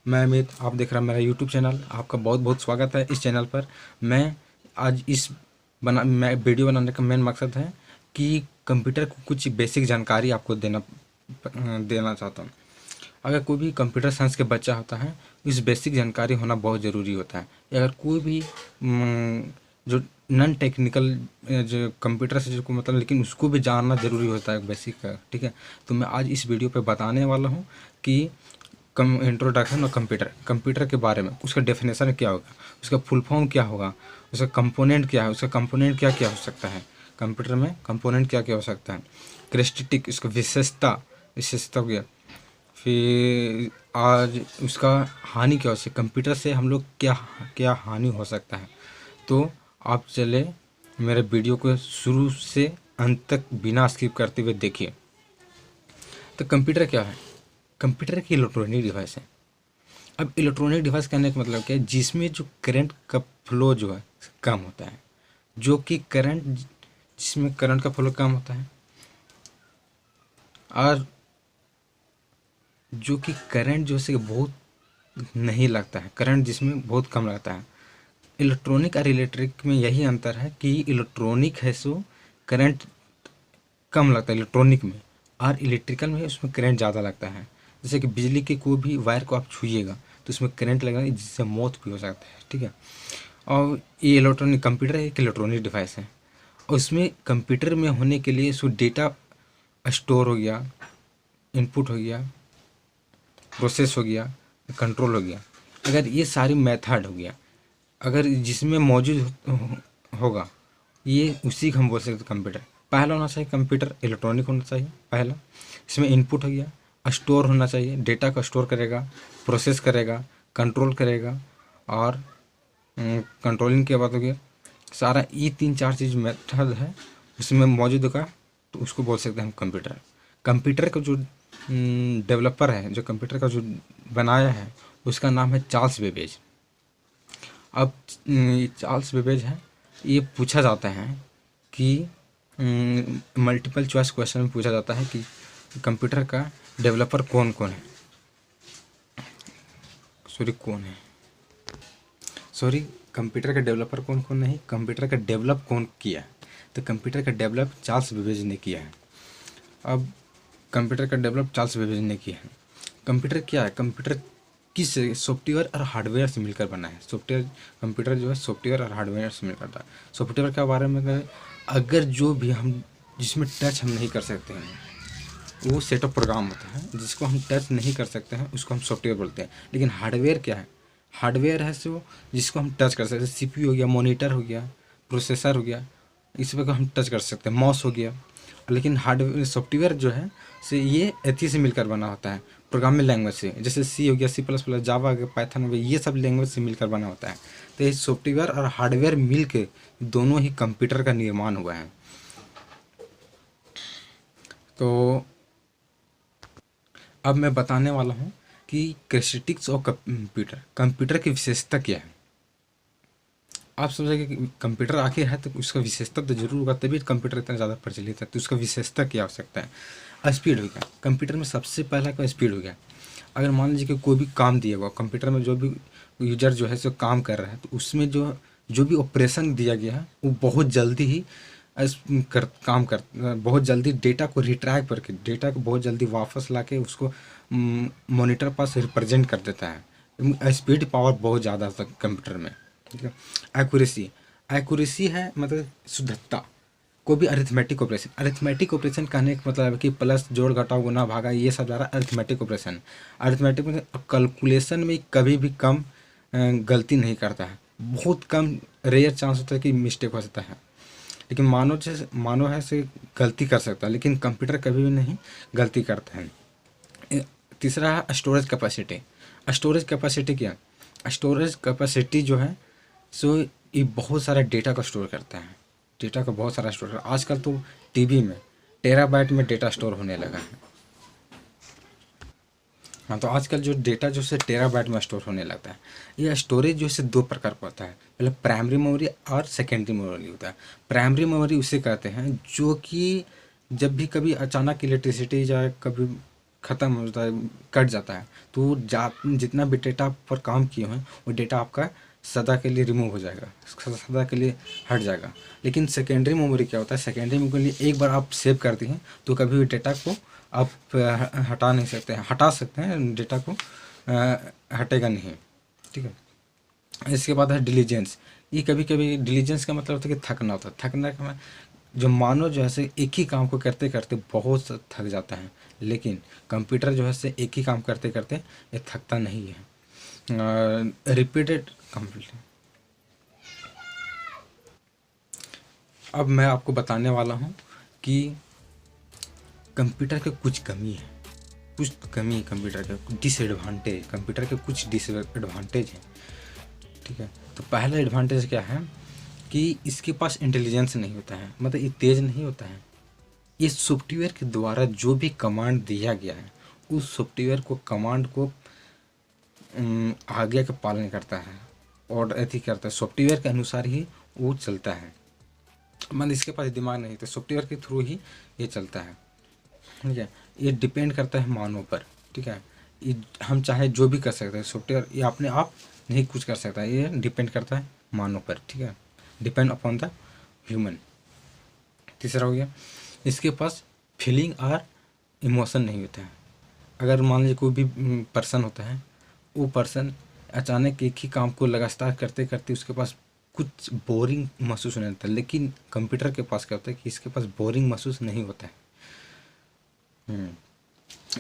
मैं अमित, आप देख रहे हैं मेरा यूट्यूब चैनल। आपका बहुत बहुत स्वागत है इस चैनल पर। मैं आज मैं वीडियो बनाने का मेन मकसद है कि कंप्यूटर को कुछ बेसिक जानकारी आपको देना चाहता हूँ। अगर कोई भी कंप्यूटर साइंस के बच्चा होता है, इस बेसिक जानकारी होना बहुत ज़रूरी होता है। अगर कोई भी जो नॉन टेक्निकल जो कंप्यूटर से जो मतलब, लेकिन उसको भी जानना ज़रूरी होता है बेसिक का। ठीक है, तो मैं आज इस वीडियो पे बताने वाला हूँ कि इंट्रोडक्शन ऑफ कंप्यूटर के बारे में। उसका डेफिनेशन क्या होगा, उसका फुल फॉर्म क्या होगा, उसका कंपोनेंट क्या है, उसका कंपोनेंट क्या क्या हो सकता है, कंप्यूटर में कंपोनेंट क्या क्या हो सकता है, क्रेस्टिक उसका विशेषता हो गया। फिर आज उसका हानि क्या हो सकती है, कंप्यूटर से हम लोग क्या क्या हानि हो सकता है। तो आप चले मेरे वीडियो को शुरू से अंत तक बिना स्किप करते हुए देखिए। तो कंप्यूटर क्या है? कंप्यूटर एक इलेक्ट्रॉनिक डिवाइस है। अब इलेक्ट्रॉनिक डिवाइस कहने का मतलब क्या है, जिसमें जो करंट का फ्लो जो है कम होता है, जिसमें करंट का फ्लो कम होता है, और जो कि करंट जो है बहुत नहीं लगता है, करंट जिसमें बहुत कम लगता है। इलेक्ट्रॉनिक और इलेक्ट्रिक में यही अंतर है कि इलेक्ट्रॉनिक है सो करंट कम लगता है इलेक्ट्रॉनिक में, और इलेक्ट्रिकल में उसमें करंट ज़्यादा लगता है। जैसे कि बिजली के कोई भी वायर को आप छूइएगा तो उसमें करंट लगेगा, जिससे मौत भी हो सकता है। ठीक है, और ये इलेक्ट्रॉनिक कंप्यूटर एक इलेक्ट्रॉनिक डिवाइस है, और उसमें कंप्यूटर में होने के लिए सो डेटा स्टोर हो गया, इनपुट हो गया, प्रोसेस हो गया, कंट्रोल हो गया। अगर ये सारी मेथड हो गया, अगर जिसमें मौजूद होगा, ये उसी को हम बोल सकते हैं कंप्यूटर। पहला होना चाहिए कंप्यूटर इलेक्ट्रॉनिक होना चाहिए पहला। इसमें इनपुट हो गया, स्टोर होना चाहिए, डेटा को स्टोर करेगा, प्रोसेस करेगा, कंट्रोल करेगा, और कंट्रोलिंग के बाद हो गया सारा। ये 3-4 चीज़ मेथड है उसमें मौजूद होगा, तो उसको बोल सकते हैं हम कंप्यूटर। कंप्यूटर का जो डेवलपर है, जो कंप्यूटर का जो बनाया है, उसका नाम है चार्ल्स बेबेज। अब चार्ल्स बेबेज है, ये पूछा जाता है कि मल्टीपल चॉइस क्वेश्चन में पूछा जाता है कि कंप्यूटर का डेवलपर कौन कौन है, कंप्यूटर का डेवलपर कौन कौन नहीं, कंप्यूटर का डेवलप कौन किया है। तो कंप्यूटर का डेवलप चार्ल्स बेबेज ने किया है। अब कंप्यूटर का डेवलप चार्ल्स बेबेज ने किया है। कंप्यूटर क्या है, कंप्यूटर किस सॉफ्टवेयर और हार्डवेयर से मिलकर बना है। कंप्यूटर जो है सॉफ्टवेयर और हार्डवेयर से मिलकर बना है। सॉफ्टवेयर के बारे में कहें, अगर जो भी हम जिसमें टच हम नहीं कर सकते हैं, वो सेट ऑफ प्रोग्राम होता है। जिसको हम टच नहीं कर सकते हैं उसको हम सॉफ्टवेयर बोलते हैं। लेकिन हार्डवेयर क्या है, हार्डवेयर है सो जिसको हम टच कर सकते हैं। सीपीयू हो गया, मॉनिटर हो गया, प्रोसेसर हो गया, इस पर हम टच कर सकते हैं, माउस हो गया। लेकिन हार्डवेयर सॉफ्टवेयर जो है से ये एथी से मिलकर बना होता है, प्रोग्रामिंग लैंग्वेज से। जैसे सी हो गया, C++, जावा हो गया, पाइथन हो गया, ये सब लैंग्वेज से मिलकर बना होता है। तो ये सॉफ्टवेयर और हार्डवेयर मिल के दोनों ही कंप्यूटर का निर्माण हुआ है। तो अब मैं बताने वाला हूँ कि कैरेक्टरिस्टिक्स ऑफ कंप्यूटर की विशेषता क्या है। आप समझेंगे कि कंप्यूटर आखिर है तो उसका विशेषता तो जरूर होगा, तभी कंप्यूटर इतना ज़्यादा प्रचलित है। तो उसका विशेषता क्या हो सकता है? स्पीड हो गया, कंप्यूटर में सबसे पहला का स्पीड हो गया। अगर मान लीजिए कि कोई भी काम दिया हुआ कंप्यूटर में, जो भी यूजर जो है सो काम कर रहा है, तो उसमें जो भी ऑपरेशन दिया गया है वो बहुत जल्दी ही बहुत जल्दी डेटा को रिट्रैक करके, डेटा को बहुत जल्दी वापस ला के उसको मॉनिटर पास रिप्रेजेंट कर देता है। स्पीड पावर बहुत ज़्यादा होता है कंप्यूटर में। ठीक है, एक्यूरेसी है मतलब शुद्धता। कोई भी अरिथमेटिक ऑपरेशन कहने का मतलब है कि प्लस, जोड़, घटाव, गुना, भागा, ये सब ज़्यादा अरिथमेटिक ऑपरेशन। अरिथमेटिक मतलब कैलकुलेशन में कभी भी कम गलती नहीं करता है। बहुत कम रेयर चांस होता है कि मिस्टेक हो सकता है। लेकिन मानव है से गलती कर सकता है, लेकिन कंप्यूटर कभी भी नहीं गलती करता है। तीसरा है स्टोरेज कैपेसिटी। स्टोरेज कैपेसिटी जो है सो ये बहुत सारा डेटा को स्टोर करता है। डेटा को बहुत सारा स्टोर करता है। आजकल तो टीबी में टेराबाइट में डेटा स्टोर होने लगा है। हाँ, तो आजकल जो डेटा जो है टेराबाइट में स्टोर होने लगता है। यह स्टोरेज जो है 2 प्रकार का होता है, पहले प्राइमरी मेमोरी और सेकेंडरी मेमोरी होता है। प्राइमरी मेमोरी उसे कहते हैं जो कि जब भी कभी अचानक इलेक्ट्रिसिटी या कभी ख़त्म हो जाता है, कट जाता है, तो जितना भी डेटा पर काम किए हैं वो डेटा आपका सदा के लिए रिमूव हो जाएगा, सदा के लिए हट जाएगा। लेकिन सेकेंडरी मेमोरी क्या होता है, सेकेंडरी मेमोरी एक बार आप सेव करते हैं तो कभी भी डेटा को आप हटा नहीं सकते हैं, हटा सकते हैं डेटा को, हटेगा नहीं, ठीक है। इसके बाद है डिलीजेंस। ये कभी कभी डिलीजेंस का मतलब होता है कि थकना होता है। थकना का जो मानव जो है से एक ही काम को करते करते बहुत थक जाता है, लेकिन कंप्यूटर जो है से एक ही काम करते करते ये थकता नहीं है। Repeated complete. अब मैं आपको बताने वाला हूँ कि कंप्यूटर के कुछ कमी है, कुछ कमी है कंप्यूटर के, डिसएडवांटेज, कंप्यूटर के कुछ डिसएडवांटेज हैं, ठीक है। तो पहला एडवांटेज क्या है कि इसके पास इंटेलिजेंस नहीं होता है, मतलब ये तेज़ नहीं होता है। इस सॉफ्टवेयर के द्वारा जो भी कमांड दिया गया है उस सॉफ्टवेयर को कमांड को आज्ञा का पालन करता है और ऐसी करता है, सॉफ्टवेयर के अनुसार ही वो चलता है। मतलब इसके पास दिमाग नहीं, तो सॉफ्टवेयर के थ्रू ही ये चलता है, ठीक है। ये डिपेंड करता है मानव पर, ठीक है। ये हम चाहे जो भी कर सकते हैं, सॉफ्टवेयर ये अपने आप नहीं कुछ कर सकता, ये डिपेंड करता है मानव पर, ठीक है। Depend upon the human. तीसरा हो गया, इसके पास फीलिंग और इमोशन नहीं होता है। अगर मान लीजिए कोई भी पर्सन होता है, वो पर्सन अचानक एक ही काम को लगातार करते करते उसके पास कुछ बोरिंग महसूस होने लगता है, लेकिन कंप्यूटर के पास क्या होता है कि इसके पास बोरिंग महसूस नहीं होता है।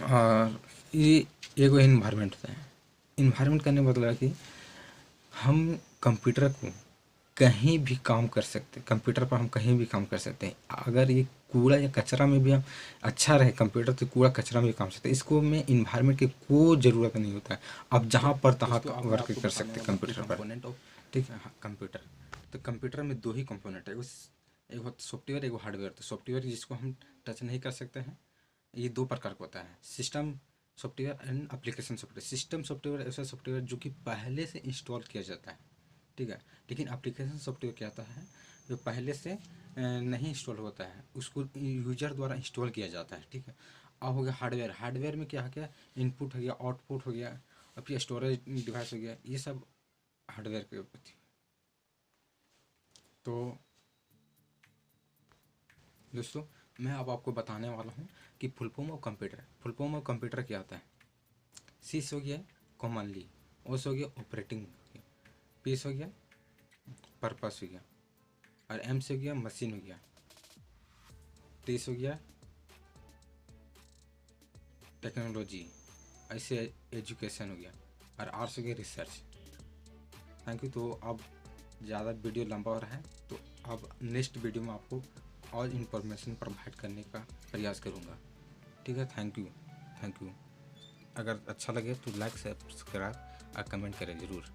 और ये एक इन्वायरमेंट होता है। इन्वायरमेंट करने का मतलब है कि हम कंप्यूटर को कहीं भी काम कर सकते हैं, कंप्यूटर पर हम कहीं भी काम कर सकते हैं। अगर ये कूड़ा या कचरा में भी हम अच्छा रहे कंप्यूटर, तो कूड़ा कचरा में भी काम सकते हैं। इसको में इन्वायरमेंट की कोई ज़रूरत नहीं होता है, आप जहाँ पर तहाँ वर्क कर सकते हैं कंप्यूटर पर, ठीक है। हाँ, कंप्यूटर, तो कंप्यूटर में दो ही कंपोनेंट है, एक होता सॉफ्टवेयर, एक हार्डवेयर। तो सॉफ्टवेयर जिसको हम टच नहीं कर सकते हैं, ये दो प्रकार का होता है, system software and application software. System software ऐसा सॉफ्टवेयर जो कि पहले से इंस्टॉल किया जाता है, ठीक है। लेकिन एप्लीकेशन सॉफ्टवेयर क्या आता है जो पहले से नहीं इंस्टॉल होता है, उसको यूजर द्वारा इंस्टॉल किया जाता है, ठीक है। अब हो गया हार्डवेयर। हार्डवेयर में क्या है, क्या इनपुट हो गया, आउटपुट हो गया, और फिर स्टोरेज डिवाइस हो गया, ये सब हार्डवेयर के ऊपर थी। तो दोस्तों मैं अब आपको बताने वाला हूँ कि full form of computer. Full form of computer क्या होता है। सीस हो गया कॉमनली, ओस हो गया ऑपरेटिंग, पीस हो गया पर्पस हो गया, और एम से हो गया मशीन हो गया, टीस हो गया टेक्नोलॉजी, ऐसे एजुकेशन हो गया, और आर से हो गया रिसर्च। Thank you. तो अब ज़्यादा वीडियो लंबा हो रहा है, तो अब नेक्स्ट वीडियो में आपको और इन्फॉर्मेशन प्रोवाइड करने का प्रयास करूँगा, ठीक है। Thank you, thank you. अगर अच्छा लगे तो लाइक सब्सक्राइब और कमेंट करें ज़रूर।